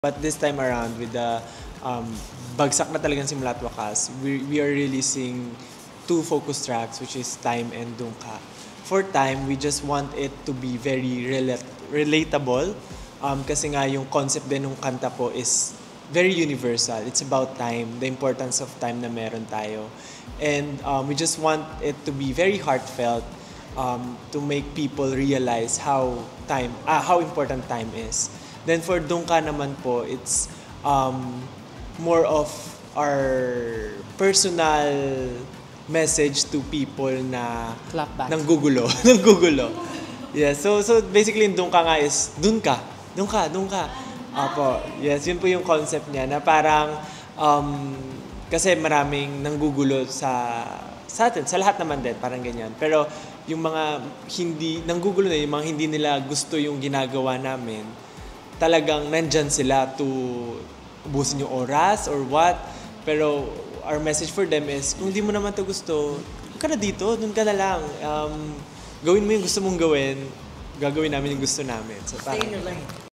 But this time around, with the bagsak na talagang Simula at Wakas, we are releasing two focus tracks, which is Time and Dungka. For Time, we just want it to be very relatable. Kasi nga yung concept din ng kanta po is very universal. It's about time, the importance of time na meron tayo. And we just want it to be very heartfelt, to make people realize how important time is. Then for Dungka naman po, it's more of our personal message to people na nanggugulo. Nanggugulo. Yeah, so basically yung Dungka nga is Dungka. Apo. Yes, yun po yung concept niya na parang kasi maraming nanggugulo sa atin, sa lahat naman din, parang ganyan. Pero yung mga hindi nanggugulo na, yung mga hindi nila gusto yung ginagawa namin, talagang nandyan sila to ubusin yung oras or what. Pero our message for them is, kung di mo naman to gusto, huwag ka na dito, dun ka na lang. Gawin mo yung gusto mong gawin, gagawin namin yung gusto namin. So, Stay in your lane.